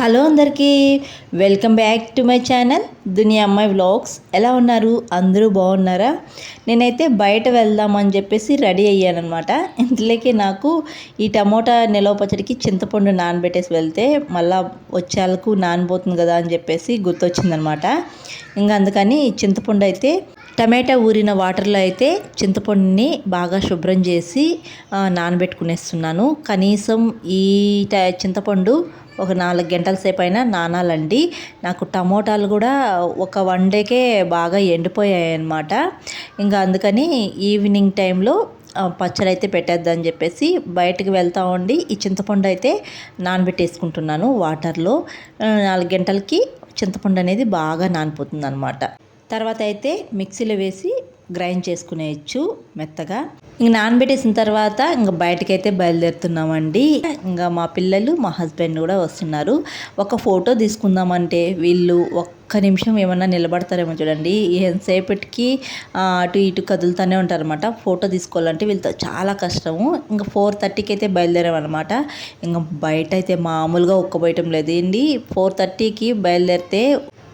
Hello అందరికీ, welcome back to my channel దునియా అమ్మాయి vlogs. ఎలా ఉన్నారు? అందరూ బాగున్నారా? నేనైతే బయట వెళ్దామని చెప్పేసి రెడీ అయ్యానమాట. ఇంతలోకి నాకు ఈ టమోటా నిలవ పచ్చడికి చింతపండు నానబెట్టేసి వెళ్తే మళ్ళీ వచ్చేళ్ళకు నానబోతుంది కదా అని చెప్పేసి గుర్తొచ్చిందనమాట. ఇంకా అందుకని చింతపండు అయితే టమాటా ఊరిన వాటర్లో అయితే చింతపండుని బాగా శుభ్రం చేసి నానబెట్టుకునేస్తున్నాను. కనీసం ఈ చింతపండు ఒక 4 గంటల సేపు అయినా నానాలండి. నాకు టమోటాలు కూడా ఒక 1 డేకే బాగా ఎండిపోయాయి అన్నమాట. ఇంకా అందుకని ఈవినింగ్ టైంలో పచ్చడి అయితే పెట్టేద్దని చెప్పేసి బయటకు వెళ్తా ఉండి ఈ చింతపండు అయితే నానబెట్టేసుకుంటున్నాను వాటర్లో. 4 గంటలకి చింతపండు అనేది బాగా నానిపోతుంది అనమాట. తర్వాత అయితే మిక్సీలో వేసి గ్రైండ్ చేసుకునేయచ్చు మెత్తగా. ఇంక నానబెట్టేసిన తర్వాత ఇంకా బయటకైతే బయలుదేరుతున్నామండి. ఇంకా మా పిల్లలు మా హస్బెండ్ కూడా వస్తున్నారు. ఒక ఫోటో తీసుకుందామంటే వీళ్ళు ఒక్క నిమిషం ఏమన్నా నిలబడతారేమో చూడండి. ఎంతసేపటికి అటు ఇటు కదులుతూనే ఉంటారనమాట. ఫోటో తీసుకోవాలంటే వీళ్ళతో చాలా కష్టము. ఇంకా 4:30కి అయితే బయలుదేరామన్నమాట. ఇంకా బయట అయితే మామూలుగా ఒక్కబోయటం లేదు అండి. 4:30కి బయలుదేరితే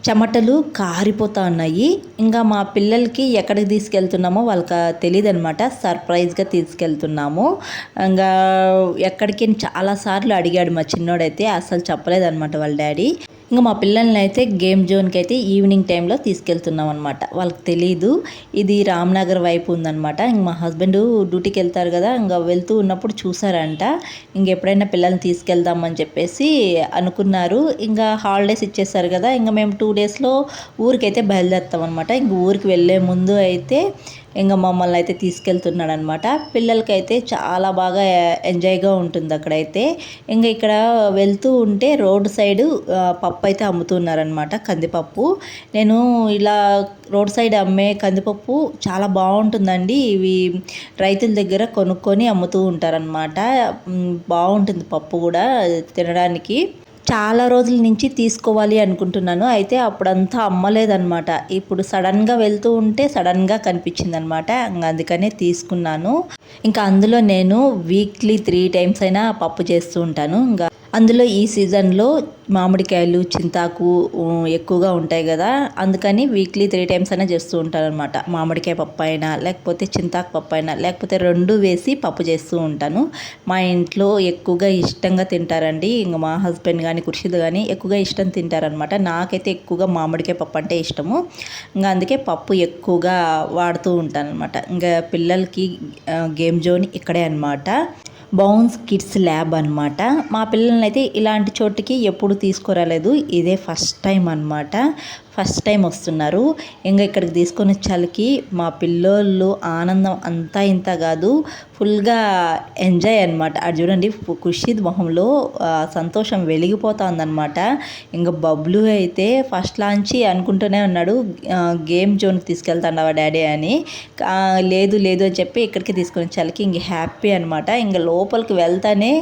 చెమటలు కారిపోతూ ఉన్నాయి. ఇంకా మా పిల్లలకి ఎక్కడికి తీసుకెళ్తున్నామో వాళ్ళకి తెలియదు అనమాట. సర్ప్రైజ్గా తీసుకెళ్తున్నాము. ఇంకా ఎక్కడికి చాలాసార్లు అడిగాడు మా చిన్నోడైతే, అసలు చెప్పలేదన్నమాట వాళ్ళ డాడీ. ఇంకా మా పిల్లల్ని అయితే గేమ్ జోన్కి అయితే ఈవినింగ్ టైంలో తీసుకెళ్తున్నాం అనమాట. వాళ్ళకి తెలీదు ఇది రామ్నగర్ వైపు ఉందన్నమాట. ఇంక మా హస్బెండ్ డ్యూటీకి వెళ్తారు కదా, ఇంకా వెళ్తూ ఉన్నప్పుడు చూసారంట. ఇంకెప్పుడైనా పిల్లల్ని తీసుకెళ్దామని చెప్పేసి అనుకున్నారు. ఇంకా హాలిడేస్ ఇచ్చేసారు కదా, ఇంకా మేము 2 డేస్లో ఊరికైతే బయలుదేరుతాం అనమాట. ఇంక ఊరికి వెళ్ళే ముందు అయితే ఇంకా మమ్మల్ని అయితే తీసుకెళ్తున్నాడు అనమాట. పిల్లలకైతే చాలా బాగా ఎంజాయ్గా ఉంటుంది అక్కడైతే. ఇంకా ఇక్కడ వెళ్తూ ఉంటే రోడ్ సైడు పప్పు అయితే అమ్ముతున్నారనమాట, కందిపప్పు. నేను ఇలా రోడ్ సైడ్ అమ్మే కందిపప్పు చాలా బాగుంటుందండి. ఇవి రైతుల దగ్గర కొనుక్కొని అమ్ముతూ ఉంటారనమాట. బాగుంటుంది పప్పు కూడా తినడానికి. చాలా రోజుల నుంచి తీసుకోవాలి అనుకుంటున్నాను. అయితే అప్పుడంతా అమ్మలేదన్నమాట. ఇప్పుడు సడన్గా వెళ్తూ ఉంటే సడన్గా కనిపించింది అనమాట. అందుకనే తీసుకున్నాను. ఇంకా అందులో నేను వీక్లీ 3 టైమ్స్ అయినా పప్పు చేస్తూ ఉంటాను. ఇంకా అందులో ఈ సీజన్లో మామిడికాయలు చింతాకు ఎక్కువగా ఉంటాయి కదా, అందుకని వీక్లీ 3 టైమ్స్ అయినా చేస్తూ ఉంటాను అనమాట. మామిడికాయ పప్పు అయినా లేకపోతే చింతాకు పప్పు అయినా లేకపోతే 2 వేసి పప్పు చేస్తూ ఉంటాను. మా ఇంట్లో ఎక్కువగా ఇష్టంగా తింటారండి. ఇంకా మా హస్బెండ్ కానీ కుర్షిద్ కానీ ఎక్కువగా ఇష్టం తింటారనమాట. నాకైతే ఎక్కువగా మామిడికాయ పప్పు అంటే ఇష్టము. ఇంకా అందుకే పప్పు ఎక్కువగా వాడుతూ ఉంటాను అనమాట. ఇంకా పిల్లలకి గేమ్ జోన్ ఇక్కడే అనమాట. బౌన్స్ కిడ్స్ ల్యాబ్ అనమాట. మా పిల్లల్ని అయితే ఇలాంటి చోటుకి ఎప్పుడు తీసుకురాలేదు. ఇదే ఫస్ట్ టైం అనమాట. ఫస్ట్ టైం వస్తున్నారు. ఇంకా ఇక్కడికి తీసుకొని వచ్చాలకి మా పిల్లోళ్ళు ఆనందం అంతా ఇంత కాదు, ఫుల్గా ఎంజాయ్ అనమాట. అది చూడండి, ఖుషీద్ మొహంలో సంతోషం వెలిగిపోతుందన్నమాట. ఇంకా బబ్లు అయితే ఫస్ట్ లాంచి అనుకుంటూనే ఉన్నాడు గేమ్ జోన్కి తీసుకెళ్తాండవా డాడీ అని. లేదు లేదు అని చెప్పి ఇక్కడికి తీసుకొని వచ్చాలకి ఇంక హ్యాపీ అనమాట. ఇంకా లోపలికి వెళ్తానే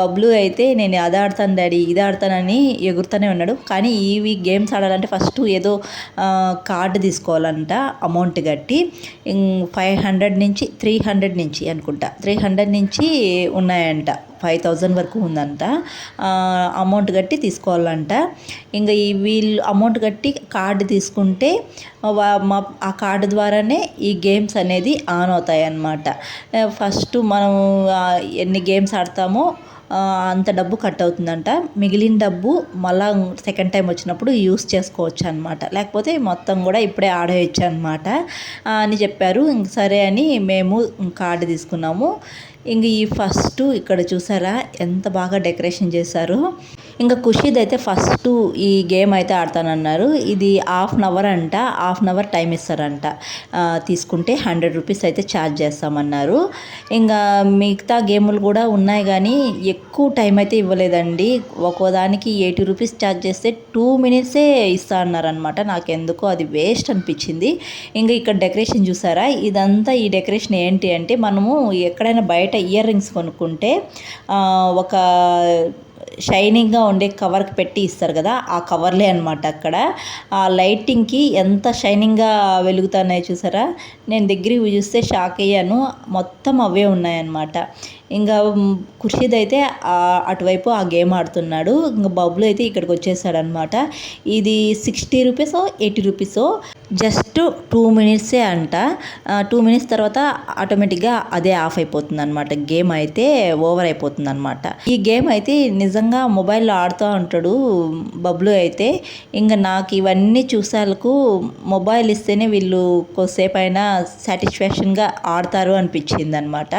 బబ్లు అయితే నేను అది ఆడతాను డాడీ ఇది ఆడతానని ఎగురుతూనే ఉన్నాడు. కానీ ఇవి గేమ్స్ ఆడాలంటే ఫస్ట్ ఏదో కార్డు తీసుకోవాలంట అమౌంట్ కట్టి. 500 నుంచి 300 నుంచి అనుకుంటా, 300 నుంచి ఉన్నాయంట, 5000 వరకు ఉందంట. అమౌంట్ కట్టి తీసుకోవాలంట. ఇంకా వీళ్ళు అమౌంట్ కట్టి కార్డు తీసుకుంటే ఆ కార్డు ద్వారానే ఈ గేమ్స్ అనేది ఆన్ అవుతాయి అన్నమాట. ఫస్ట్ మనం ఎన్ని గేమ్స్ ఆడతామో అంత డబ్బు కట్ అవుతుందంట. మిగిలిన డబ్బు మళ్ళా సెకండ్ టైం వచ్చినప్పుడు యూస్ చేసుకోవచ్చు అనమాట. లేకపోతే మొత్తం కూడా ఇప్పుడే ఆడేయచ్చు అనమాట అని చెప్పారు. ఇంక సరే అని మేము కార్డు తీసుకున్నాము. ఇంక ఈ ఫస్ట్ ఇక్కడ చూసారా ఎంత బాగా డెకరేషన్ చేశారు. ఇంకా ఖుషీద్ అయితే ఫస్ట్ ఈ గేమ్ అయితే ఆడతానన్నారు. ఇది 1/2 అవర్ అంట. 1/2 అవర్ టైం ఇస్తారంట. తీసుకుంటే 100 రూపీస్ అయితే ఛార్జ్ చేస్తామన్నారు. ఇంకా మిగతా గేములు కూడా ఉన్నాయి కానీ ఎక్కువ టైం అయితే ఇవ్వలేదండి. ఒక్కోదానికి 80 రూపీస్ ఛార్జ్ చేస్తే 2 మినిట్సే ఇస్తా అన్నారనమాట. నాకెందుకో అది వేస్ట్ అనిపించింది. ఇంకా ఇక్కడ డెకరేషన్ చూసారా, ఇదంతా ఈ డెకరేషన్ ఏంటి అంటే మనము ఎక్కడైనా బయట ఇయర్ రింగ్స్ కొనుక్కుంటే ఒక షైనింగ్గా ఉండే కవర్కి పెట్టి ఇస్తారు కదా, ఆ కవర్లే అనమాట. అక్కడ ఆ లైటింగ్కి ఎంత షైనింగ్గా వెలుగుతున్నాయో చూసారా. నేను దగ్గరికి చూస్తే షాక్ అయ్యాను. మొత్తం అవే ఉన్నాయన్నమాట. ఇంకా ఖుర్షీద్ అయితే అటువైపు ఆ గేమ్ ఆడుతున్నాడు. ఇంకా బబ్లు అయితే ఇక్కడికి వచ్చేసాడనమాట. ఇది 60 రూపీసో 80 రూపీసో, జస్ట్ 2 మినిట్సే అంట. 2 మినిట్స్ తర్వాత ఆటోమేటిక్గా అదే ఆఫ్ అయిపోతుంది అనమాట. గేమ్ అయితే ఓవర్ అయిపోతుంది అనమాట. ఈ గేమ్ అయితే నిజంగా మొబైల్లో ఆడుతూ ఉంటాడు బబ్లు అయితే. ఇంకా నాకు ఇవన్నీ చూసాలకు మొబైల్ ఇస్తేనే వీళ్ళు కొద్దిసేపు అయినా సాటిస్ఫాక్షన్గా ఆడతారు అనిపించింది అనమాట.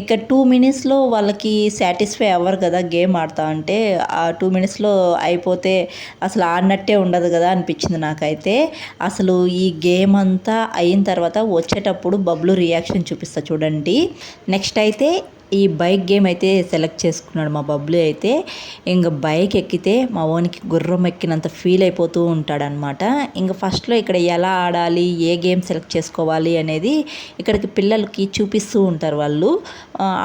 ఇక 2 మినిట్స్లో వాళ్ళకి సాటిస్ఫై అవ్వరు కదా గేమ్ ఆడుతూ ఉంటే. ఆ 2 మినిట్స్లో అయిపోతే అసలు ఆడినట్టే ఉండదు కదా అనిపించింది నాకైతే. అసలు ఈ గేమ్ అంతా అయిన తర్వాత వచ్చేటప్పుడు బబ్లు రియాక్షన్ చూపిస్తా చూడండి. నెక్స్ట్ అయితే ఈ బైక్ గేమ్ అయితే సెలెక్ట్ చేసుకున్నాడు మా బబ్లు అయితే. ఇంక బైక్ ఎక్కితే మా ఓనికి గుర్రం ఎక్కినంత ఫీల్ అయిపోతూ ఉంటాడనమాట. ఇంక ఫస్ట్లో ఇక్కడ ఎలా ఆడాలి, ఏ గేమ్ సెలెక్ట్ చేసుకోవాలి అనేది ఇక్కడికి పిల్లలకి చూపిస్తూ ఉంటారు వాళ్ళు.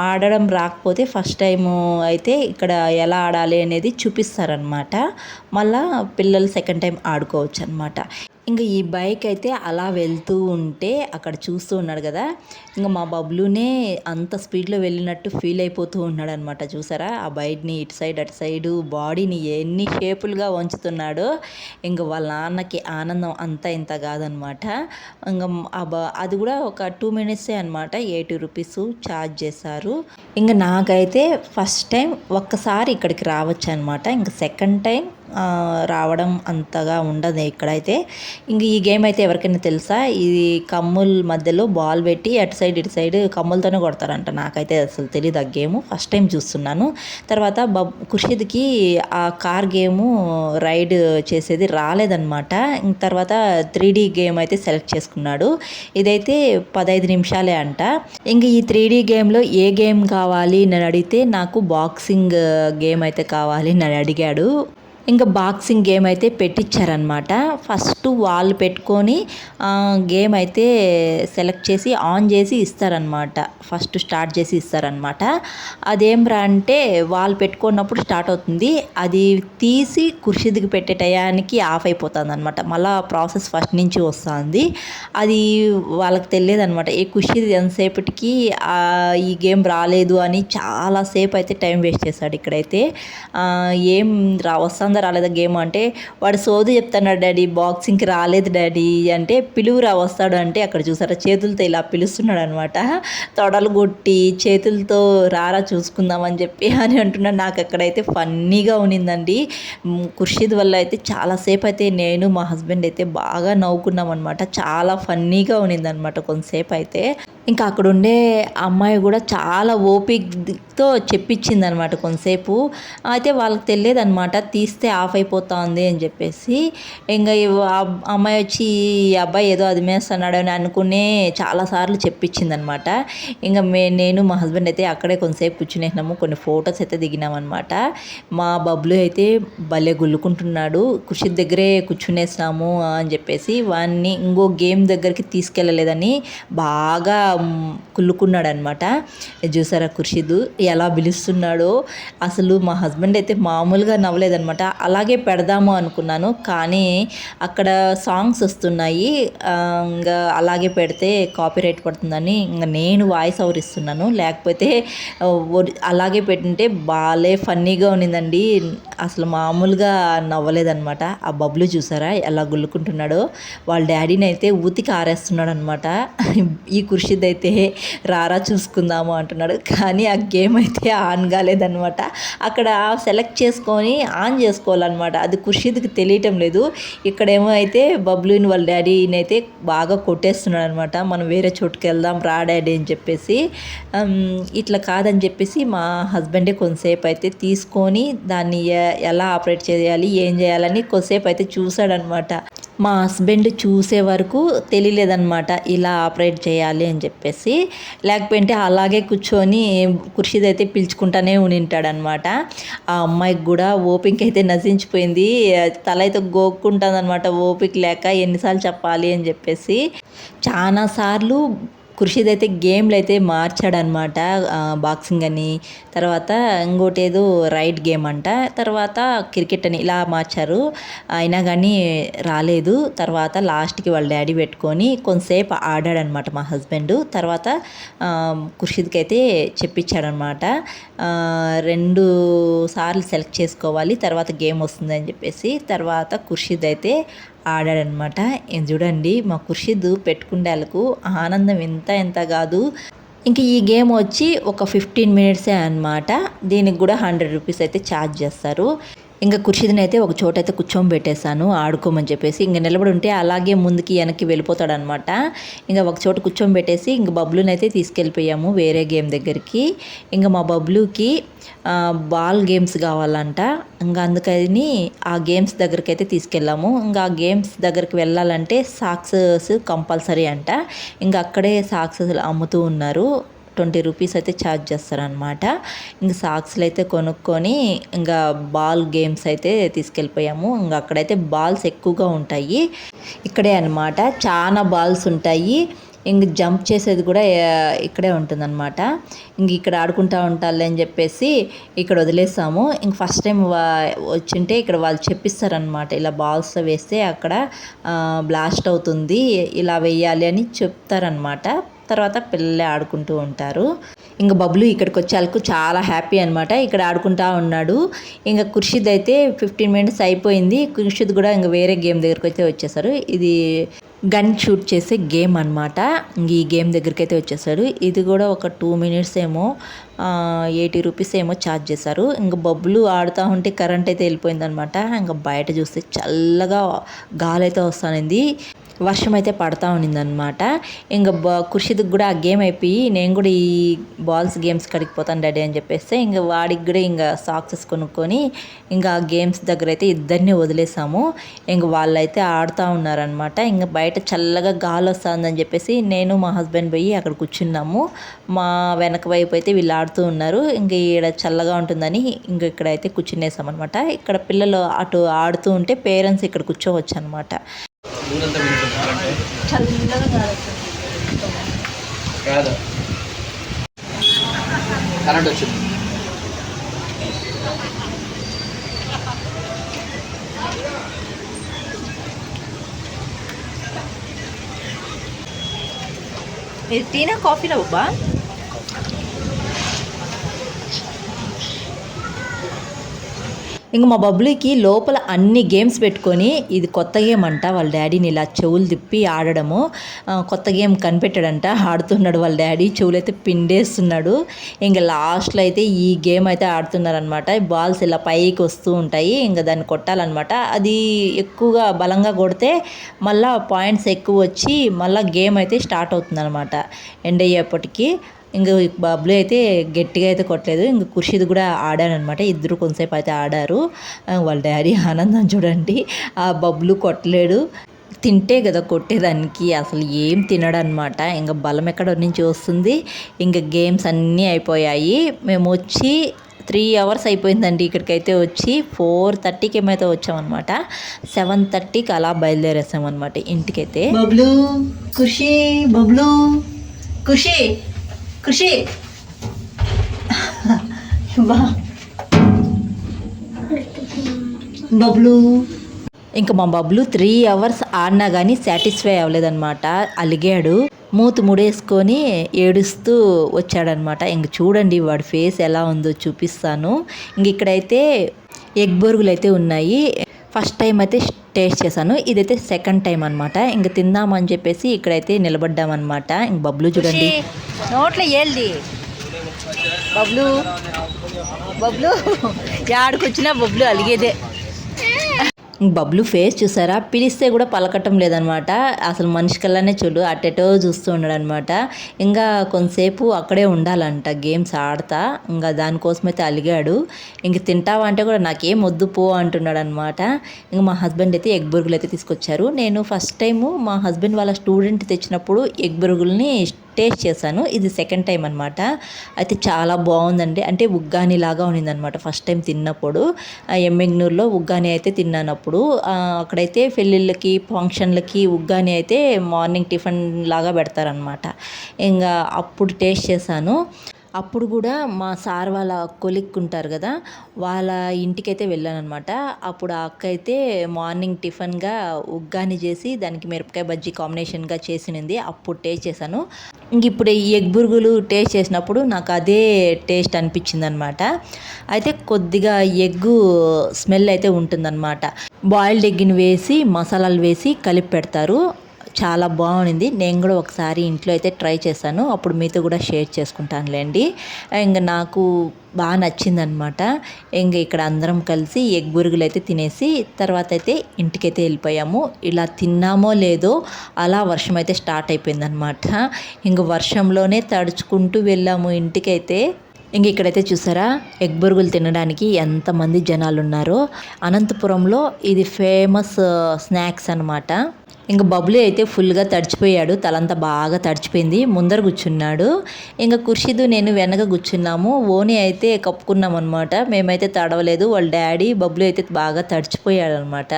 ఆడడం రాకపోతే ఫస్ట్ టైము అయితే ఇక్కడ ఎలా ఆడాలి అనేది చూపిస్తారనమాట. మళ్ళా పిల్లలు సెకండ్ టైం ఆడుకోవచ్చు అనమాట. ఇంకా ఈ బైక్ అయితే అలా వెళ్తూ ఉంటే అక్కడ చూస్తూ ఉన్నాడు కదా, ఇంకా మా బబ్లునే అంత స్పీడ్లో వెళ్ళినట్టు ఫీల్ అయిపోతూ ఉన్నాడు అనమాట. చూసారా ఆ బైక్ని ఇటు సైడ్ అటు సైడు బాడీని ఎన్ని షేపులుగా వంచుతున్నాడో. ఇంకా వాళ్ళ నాన్నకి ఆనందం అంతా ఇంత కాదనమాట. ఇంకా అది కూడా ఒక 2 మినిట్సే అనమాట. 80 రూపీస్ ఛార్జ్ చేశారు. ఇంకా నాకైతే ఫస్ట్ టైం ఒక్కసారి ఇక్కడికి రావచ్చు అనమాట. ఇంకా సెకండ్ టైం రావడం అంతగా ఉండదు ఇక్కడైతే. ఇంక ఈ గేమ్ అయితే ఎవరికైనా తెలుసా, ఇది కమ్ముల మధ్యలో బాల్ పెట్టి అటు సైడ్ ఇటు సైడ్ కమ్ములతోనే కొడతారంట. నాకైతే అసలు తెలియదు ఆ గేమ్, ఫస్ట్ టైం చూస్తున్నాను. తర్వాత ఖుర్షీద్కి ఆ కార్ గేము రైడ్ చేసేది రాలేదన్నమాట. తర్వాత 3D గేమ్ అయితే సెలెక్ట్ చేసుకున్నాడు. ఇదైతే 15 నిమిషాలే అంట. ఇంక ఈ 3D గేమ్లో ఏ గేమ్ కావాలి అని అడిగితే నాకు బాక్సింగ్ గేమ్ అయితే కావాలి అని అడిగాడు. ఇంకా బాక్సింగ్ గేమ్ అయితే పెట్టించారనమాట. ఫస్ట్ వాళ్ళు పెట్టుకొని గేమ్ అయితే సెలెక్ట్ చేసి ఆన్ చేసి ఇస్తారనమాట. ఫస్ట్ స్టార్ట్ చేసి ఇస్తారనమాట. అదేం రా అంటే వాళ్ళు పెట్టుకున్నప్పుడు స్టార్ట్ అవుతుంది, అది తీసి ఖుర్షీద్కి పెట్టే టయానికి ఆఫ్ అయిపోతుంది అనమాట. మళ్ళీ ప్రాసెస్ ఫస్ట్ నుంచి వస్తుంది. అది వాళ్ళకి తెలియదు అనమాట. ఈ ఖుర్షీద్ ఎంతసేపటికి ఈ గేమ్ రాలేదు అని చాలాసేపు అయితే టైం వేస్ట్ చేశాడు ఇక్కడైతే. ఏం వస్తుందా రాలేదా గేమ్ అంటే వాడు సోది చెప్తున్నాడు, డాడీ బాక్సింగ్కి రాలేదు డాడీ అంటే. పిలువురా వస్తాడు అంటే అక్కడ చూసారా చేతులతో ఇలా పిలుస్తున్నాడు అనమాట. తొడలు కొట్టి చేతులతో రారా చూసుకుందామని చెప్పి అని అంటున్నాడు. నాకు అక్కడైతే ఫన్నీగా ఉన్నిందండి. ఖుర్షీద్ వల్ల అయితే చాలాసేపు అయితే నేను మా హస్బెండ్ అయితే బాగా నవ్వుకున్నాం అనమాట. చాలా ఫన్నీగా ఉన్నిందనమాట కొంతసేపు అయితే. ఇంకా అక్కడ ఉండే అమ్మాయి కూడా చాలా ఓపికతో చెప్పించింది అనమాట కొంతసేపు. అయితే వాళ్ళకి తెలియదు అనమాట తీస్తే ఆఫ్ అయిపోతుంది అని చెప్పేసి. ఇంకా అమ్మాయి వచ్చి ఈ అబ్బాయి ఏదో అదిమేస్తున్నాడు అని అనుకునే చాలాసార్లు చెప్పించింది అనమాట. ఇంకా నేను మా హస్బెండ్ అయితే అక్కడే కొంతసేపు కూర్చునేసినాము, కొన్ని ఫొటోస్ అయితే దిగినామన్నమాట. మా బబ్లు అయితే భలే గుల్లుకుంటున్నాడు. ఖుర్షీద్ దగ్గరే కూర్చునేసినాము అని చెప్పేసి వాడిని ఇంకో గేమ్ దగ్గరికి తీసుకెళ్ళలేదని బాగా కుళ్ళుకున్నాడు అనమాట. చూసారా ఖుర్షీద్ ఎలా పిలుస్తున్నాడో. అసలు మా హస్బెండ్ అయితే మామూలుగా నవ్వలేదనమాట. అలాగే పెడదాము అనుకున్నాను, కానీ అక్కడ సాంగ్స్ వస్తున్నాయి, ఇంకా అలాగే పెడితే కాపీరైట్ పడుతుందని ఇంకా నేను వాయిస్ ఓవర్ ఇస్తున్నాను. లేకపోతే అలాగే పెట్టింటే బాలే ఫన్నీగా ఉన్నిందండి. అసలు మామూలుగా నవ్వలేదనమాట. ఆ బబ్లు చూసారా ఎలా గుల్లుకుంటున్నాడో. వాళ్ళ డాడీని అయితే ఊతికి ఆరేస్తున్నాడు అనమాట. ఈ ఖుర్షీద్ అయితే రారా చూసుకుందాము అంటున్నాడు, కానీ ఆ గేమ్ అయితే ఆన్ కాలేదనమాట. అక్కడ సెలెక్ట్ చేసుకొని ఆన్ చేసుకోవాలన్నమాట. అది ఖుర్షీద్కి తెలియటం లేదు. ఇక్కడేమో అయితే బబ్లుని వాళ్ళ డాడీని అయితే బాగా కొట్టేస్తున్నాడు అనమాట. మనం వేరే చోటుకి వెళ్దాం రా డాడీ అని చెప్పేసి. ఇట్లా కాదని చెప్పేసి మా హస్బెండే కొంతసేపు అయితే తీసుకొని దాన్ని ఎలా ఆపరేట్ చేయాలి ఏం చేయాలని కొంతసేపు అయితే చూశాడనమాట. మా హస్బెండ్ చూసే వరకు తెలియలేదన్నమాట ఇలా ఆపరేట్ చేయాలి అని చెప్పేసి. లేకపోతే అలాగే కూర్చొని ఖుర్షీద్ అయితే పిలుచుకుంటానే ఉండింటాడనమాట. ఆ అమ్మాయికి కూడా ఓపిక అయితే నశించిపోయింది. తల అయితే గోక్కుంటుంది అనమాట ఓపిక లేక. ఎన్నిసార్లు చెప్పాలి అని చెప్పేసి చాలాసార్లు ఖుర్షీద్ అయితే గేమ్లు అయితే మార్చాడనమాట. బాక్సింగ్ అని, తర్వాత ఇంకోటి ఏదో రైడ్ గేమ్ అంట, తర్వాత క్రికెట్ అని ఇలా మార్చారు. అయినా కానీ రాలేదు. తర్వాత లాస్ట్కి వాళ్ళ డాడీ పెట్టుకొని కొంతసేపు ఆడాడనమాట మా హస్బెండ్. తర్వాత ఖుర్షీద్కి అయితే చెప్పించాడనమాట, 2 సార్లు సెలెక్ట్ చేసుకోవాలి, తర్వాత గేమ్ వస్తుందని చెప్పేసి. తర్వాత ఖుర్షీద్ అయితే ఆడాడనమాట. చూడండి మా ఖుర్షీద్ పెట్టుకుండేలకు ఆనందం ఎంత కాదు. ఇంక ఈ గేమ్ వచ్చి ఒక 15 మినిట్సే అనమాట. దీనికి కూడా 100 రూపీస్ అయితే ఛార్జ్ చేస్తారు. ఇంకా ఖుర్షీద్ని అయితే ఒక చోట అయితే కూర్చోబెట్టేశాను ఆడుకోమని చెప్పేసి. ఇంక నిలబడి ఉంటే అలాగే ముందుకి వెనక్కి వెళ్ళిపోతాడనమాట. ఇంకా ఒక చోట కూర్చోబెట్టేసి ఇంక బబ్లుని అయితే తీసుకెళ్ళిపోయాము వేరే గేమ్ దగ్గరికి. ఇంకా మా బబ్లుకి బాల్ గేమ్స్ కావాలంట. ఇంకా అందుకని ఆ గేమ్స్ దగ్గరికి అయితే తీసుకెళ్ళాము. ఇంకా ఆ గేమ్స్ దగ్గరికి వెళ్ళాలంటే సాక్సెస్ కంపల్సరీ అంట. ఇంకా అక్కడే సాక్సెస్ అమ్ముతూ ఉన్నారు. 20 రూపీస్ అయితే ఛార్జ్ చేస్తారనమాట. ఇంకా సాక్స్లు అయితే కొనుక్కొని ఇంకా బాల్ గేమ్స్ అయితే తీసుకెళ్ళిపోయాము. ఇంకా అక్కడైతే బాల్స్ ఎక్కువగా ఉంటాయి. ఇక్కడే అనమాట చాలా బాల్స్ ఉంటాయి. ఇంక జంప్ చేసేది కూడా ఇక్కడే ఉంటుందన్నమాట. ఇంక ఇక్కడ ఆడుకుంటూ ఉంటాలి అని చెప్పేసి ఇక్కడ వదిలేసాము. ఇంక ఫస్ట్ టైం వచ్చింటే ఇక్కడ వాళ్ళు చెప్పిస్తారనమాట, ఇలా బాల్స్ వేస్తే అక్కడ బ్లాస్ట్ అవుతుంది, ఇలా వేయాలి అని చెప్తారనమాట. తర్వాత పిల్లలే ఆడుకుంటూ ఉంటారు. ఇంకా బబ్లు ఇక్కడికి వచ్చేందుకు చాలా హ్యాపీ అనమాట. ఇక్కడ ఆడుకుంటూ ఉన్నాడు. ఇంకా ఖుర్షీద్ అయితే 15 మినిట్స్ అయిపోయింది. ఖుర్షీద్ కూడా ఇంకా వేరే గేమ్ దగ్గరికి అయితే వచ్చేసారు. ఇది గన్ షూట్ చేసే గేమ్ అనమాట. ఈ గేమ్ దగ్గరికి అయితే వచ్చేసాడు. ఇది కూడా ఒక 2 మినిట్స్ ఏమో 80 రూపీస్ ఏమో ఛార్జ్ చేశారు. ఇంకా బబ్బులు ఆడుతూ ఉంటే కరెంట్ అయితే వెళ్ళిపోయిందనమాట. ఇంకా బయట చూస్తే చల్లగా గాలి అయితే వస్తుంది. వర్షం అయితే పడతా ఉన్నిందనమాట. ఇంకా ఖుర్షీద్కి కూడా ఆ గేమ్ అయిపోయి నేను కూడా ఈ బాల్స్ గేమ్స్ కడికి పోతాను డాడీ అని చెప్పేస్తే ఇంకా వాడికి కూడా ఇంకా సాక్సెస్ కొనుక్కొని ఇంకా ఆ గేమ్స్ దగ్గర అయితే ఇద్దరిని వదిలేసాము. ఇంక వాళ్ళైతే ఆడుతూ ఉన్నారనమాట. ఇంకా బయట చల్లగా గాలి వస్తుందని చెప్పేసి నేను మా హస్బెండ్ పోయి అక్కడ కూర్చున్నాము. మా వెనక వైపు అయితే వీళ్ళు ఆడుతూ ఉన్నారు. ఇంక ఇక్కడ చల్లగా ఉంటుందని ఇంక ఇక్కడైతే కూర్చునేసామన్నమాట. ఇక్కడ పిల్లలు అటు ఆడుతూ ఉంటే పేరెంట్స్ ఇక్కడ కూర్చోవచ్చు అనమాట. కాదు కరెంట్ వచ్చింది. ఇది టీనా కాఫీనా బాబా? ఇంక మా బబ్లుకి లోపల అన్ని గేమ్స్ పెట్టుకొని ఇది కొత్త గేమ్ అంట. వాళ్ళ డాడీని ఇలా చెవులు తిప్పి ఆడడము, కొత్త గేమ్ కనిపెట్టాడంట. ఆడుతున్నాడు వాళ్ళ డాడీ, చెవులు అయితే పిండేస్తున్నాడు. ఇంకా లాస్ట్లో అయితే ఈ గేమ్ అయితే ఆడుతున్నారనమాట. బాల్స్ ఇలా పైకి వస్తూ ఉంటాయి, ఇంకా దాన్ని కొట్టాలన్నమాట. అది ఎక్కువగా బలంగా కొడితే మళ్ళీ పాయింట్స్ ఎక్కువ వచ్చి మళ్ళీ గేమ్ అయితే స్టార్ట్ అవుతుంది అనమాట ఎండ్ అయ్యేప్పటికీ. ఇంక బబ్లు అయితే గట్టిగా అయితే కొట్టలేదు. ఇంక ఖుర్షీద్ కూడా ఆడారనమాట. ఇద్దరు కొంతసేపు అయితే ఆడారు. వాళ్ళ డాడీ ఆనందం చూడండి. ఆ బబ్లు కొట్టలేడు, తింటే కదా కొట్టేదానికి, అసలు ఏం తినడనమాట. ఇంకా బలం ఎక్కడ నుంచి వస్తుంది. ఇంకా గేమ్స్ అన్నీ అయిపోయాయి. మేము వచ్చి 3 అవర్స్ అయిపోయిందండి ఇక్కడికైతే వచ్చి. 4:30కి ఏమైతే వచ్చామన్నమాట. 7:30కి అలా బయలుదేరేసామన్నమాట ఇంటికైతే. బబ్లు ఖుషి, బబ్లు ఖుషి, ఖుషి బబ్లు. ఇంకా మా బబ్లు 3 అవర్స్ ఆడినా కానీ సాటిస్ఫై అవ్వలేదన్నమాట. అలిగాడు, మూతి ముడేసుకొని ఏడుస్తూ వచ్చాడనమాట. ఇంక చూడండి వాడి ఫేస్ ఎలా ఉందో చూపిస్తాను. ఇంక ఇక్కడైతే ఎగ్ బొరుగులు అయితే ఉన్నాయి. ఫస్ట్ టైం అయితే టేస్ట్ చేశాను, ఇదైతే సెకండ్ టైం అనమాట. ఇంక తిందామని చెప్పేసి ఇక్కడైతే నిలబడ్డామన్నమాట. ఇంక బబ్లు చూడండి నోట్లో ఏల్ది. బబ్లు బబ్లు యాడికొచ్చినా బబ్లు అలిగేదే. బబ్లు ఫేస్ చూసారా, పిలిస్తే కూడా పలకటం లేదనమాట. అసలు మనిషి కల్లానే చూడు అట్టెటో చూస్తూ ఉన్నాడు అనమాట. ఇంకా కొంతసేపు అక్కడే ఉండాలంట గేమ్స్ ఆడతా. ఇంకా దానికోసమైతే అలిగాడు. ఇంక తింటావా అంటే కూడా నాకేం వద్దు పో అంటున్నాడు అనమాట. ఇంక మా హస్బెండ్ అయితే ఎగ్ బురుగులు అయితే తీసుకొచ్చారు. నేను ఫస్ట్ టైము మా హస్బెండ్ వాళ్ళ స్టూడెంట్ తెచ్చినప్పుడు ఎగ్ బురుగుల్ని టేస్ట్ చేశాను. ఇది సెకండ్ టైం అనమాట. అయితే చాలా బాగుందండి. అంటే ఉగ్గాని లాగా ఉన్నిందనమాట ఫస్ట్ టైం తిన్నప్పుడు. ఎమ్మిగ్నూరులో ఉగ్గాని అయితే తిన్నానప్పుడు. అక్కడైతే పెళ్ళిళ్ళకి ఫంక్షన్లకి ఉగ్గాని అయితే మార్నింగ్ టిఫిన్ లాగా పెడతారనమాట. ఇంకా అప్పుడు టేస్ట్ చేశాను. అప్పుడు కూడా మా సార్ వాళ్ళ కొలిక్ ఉంటారు కదా, వాళ్ళ ఇంటికైతే వెళ్ళానమాట. అప్పుడు ఆ అక్క అయితే మార్నింగ్ టిఫిన్గా ఉగ్గాని చేసి దానికి మిరపకాయ బజ్జీ కాంబినేషన్గా చేసినది. అప్పుడు టేస్ట్ చేశాను. ఇంక ఇప్పుడు ఈ ఎగ్ బురుగులు టేస్ట్ చేసినప్పుడు నాకు అదే టేస్ట్ అనిపించింది అనమాట. అయితే కొద్దిగా ఎగ్గు స్మెల్ అయితే ఉంటుందన్నమాట. బాయిల్డ్ ఎగ్ని వేసి మసాలాలు వేసి కలిపి పెడతారు. చాలా బాగుంది. నేను కూడా ఒకసారి ఇంట్లో అయితే ట్రై చేశాను. అప్పుడు మీతో కూడా షేర్ చేసుకుంటానులేండి. ఇంకా నాకు బాగా నచ్చిందనమాట. ఇంక ఇక్కడ అందరం కలిసి ఎగ్ బురుగులు అయితే తినేసి తర్వాత అయితే ఇంటికైతే వెళ్ళిపోయాము. ఇలా తిన్నామో లేదో అలా వర్షం అయితే స్టార్ట్ అయిపోయిందనమాట. ఇంక వర్షంలోనే తడుచుకుంటూ వెళ్ళాము ఇంటికైతే. ఇంక ఇక్కడైతే చూసారా ఎగ్ బురుగులు తినడానికి ఎంతమంది జనాలు ఉన్నారో. అనంతపురంలో ఇది ఫేమస్ స్నాక్స్ అనమాట. ఇంకా బబ్లీ అయితే ఫుల్గా తడిచిపోయాడు. తలంతా బాగా తడిచిపోయింది. ముందర కూర్చున్నాడు. ఇంకా కుర్షిదు నేను వెనక కూర్చున్నాము. ఓని అయితే కప్పుకున్నాం అనమాట. మేమైతే తడవలేదు. వాళ్ళ డాడీ బబ్లూ అయితే బాగా తడిచిపోయాడు అనమాట.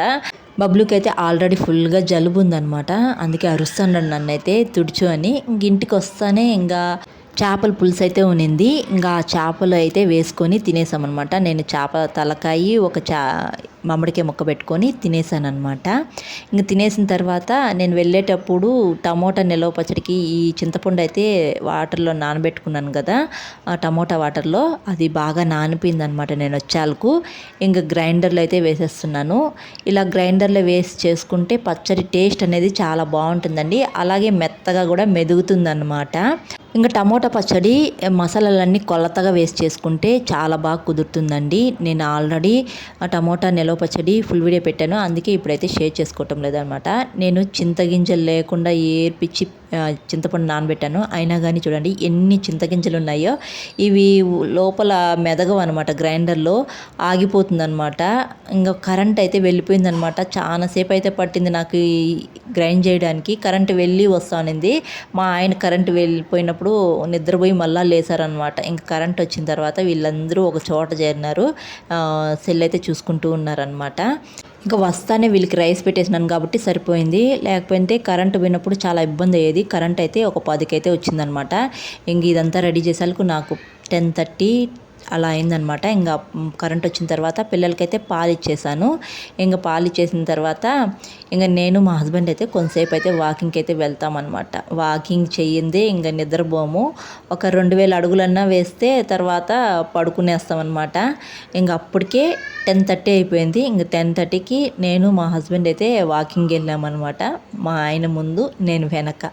బబ్లూకి అయితే ఆల్రెడీ ఫుల్గా జలుబు ఉందనమాట. అందుకే అరుస్తున్నాడు నన్నైతే తుడుచు అని. ఇంక ఇంటికి వస్తానే ఇంకా చేపల పులుసు అయితే ఉన్నింది. ఇంకా చేపలు అయితే వేసుకొని తినేసామన్నమాట. నేను చేప తలకాయి ఒక మామిడికాయ ముక్క పెట్టుకొని తినేసాను అనమాట. ఇంక తినేసిన తర్వాత నేను వెళ్ళేటప్పుడు టమోటా నిలవ పచ్చడికి ఈ చింతపండు అయితే వాటర్లో నానబెట్టుకున్నాను కదా, ఆ టమోటా వాటర్లో అది బాగా నానిపోయింది అనమాట. నేను వచ్చాలకు ఇంకా గ్రైండర్లో అయితే వేసేస్తున్నాను. ఇలా గ్రైండర్లో వేసి చేసుకుంటే పచ్చడి టేస్ట్ అనేది చాలా బాగుంటుందండి. అలాగే మెత్తగా కూడా మెదుగుతుందన్నమాట. ఇంకా టమోటా పచ్చడి మసాలాలన్నీ కొలతగా వేసి చేసుకుంటే చాలా బాగా కుదురుతుందండి. నేను ఆల్రెడీ ఆ టమోటా నిలవ పచ్చడి ఫుల్ వీడియో పెట్టాను. అందుకే ఇప్పుడైతే షేర్ చేసుకోవటం లేదనమాట. నేను చింతగింజలు లేకుండా ఏర్పించి చింతపండు నానబెట్టాను. అయినా కానీ చూడండి ఎన్ని చింతగింజలు ఉన్నాయో. ఇవి లోపల మెదగవు అనమాట. గ్రైండర్లో ఆగిపోతుందనమాట. ఇంకా కరెంట్ అయితే వెళ్ళిపోయిందనమాట. చాలాసేపు అయితే పట్టింది నాకు గ్రైండ్ చేయడానికి. కరెంట్ వెళ్ళి వస్తానింది. మా ఆయన కరెంట్ వెళ్ళిపోయినప్పుడు నిద్రపోయి మళ్ళీ లేసారనమాట. ఇంకా కరెంట్ వచ్చిన తర్వాత వీళ్ళందరూ ఒక చోట చేరినారు. సెల్ అయితే చూసుకుంటూ ఉన్నారనమాట. ఇంకా వస్తానే వీళ్ళకి రైస్ పెట్టేసినాను కాబట్టి సరిపోయింది. లేకపోతే కరెంటు పోయినప్పుడు చాలా ఇబ్బంది అయ్యేది. కరెంట్ అయితే ఒక 10కి అయితే వచ్చిందనమాట. ఇంక ఇదంతా రెడీ చేసేందుకు నాకు 10:30 అలా అయిందనమాట. ఇంకా కరెంట్ వచ్చిన తర్వాత పిల్లలకైతే పాలు ఇచ్చేసాను. ఇంకా పాలు ఇచ్చేసిన తర్వాత ఇంకా నేను మా హస్బెండ్ అయితే కొంతసేపు అయితే వాకింగ్కి అయితే వెళ్తామన్నమాట. వాకింగ్ చెయ్యిందే ఇంకా నిద్రపోము. ఒక 2000 అడుగులన్నా వేస్తే తర్వాత పడుకునేస్తామన్నమాట. ఇంకా అప్పటికే 10:30 అయిపోయింది. ఇంక 10:30కి నేను మా హస్బెండ్ అయితే వాకింగ్ వెళ్ళామన్నమాట. మా ఆయన ముందు నేను వెనక.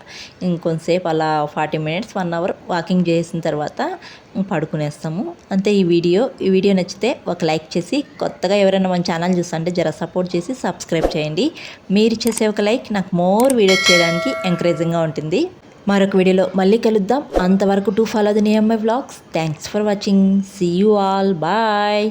ఇంకొంతసేపు అలా 40 మినిట్స్ 1 అవర్ వాకింగ్ చేసిన తర్వాత పడుకునేస్తాము. అంతే ఈ వీడియో నచ్చితే ఒక లైక్ చేసి, కొత్తగా ఎవరైనా మన ఛానల్ చూస్తుంటే జర సపోర్ట్ చేసి సబ్స్క్రైబ్ చేయండి. మీరు చేసే ఒక లైక్ నాకు మోర్ వీడియోస్ చేయడానికి ఎంకరేజింగ్గా ఉంటుంది. మరొక వీడియోలో మళ్ళీ కలుద్దాం. అంతవరకు to follow the near my vlogs. Thanks for watching. See you all. Bye.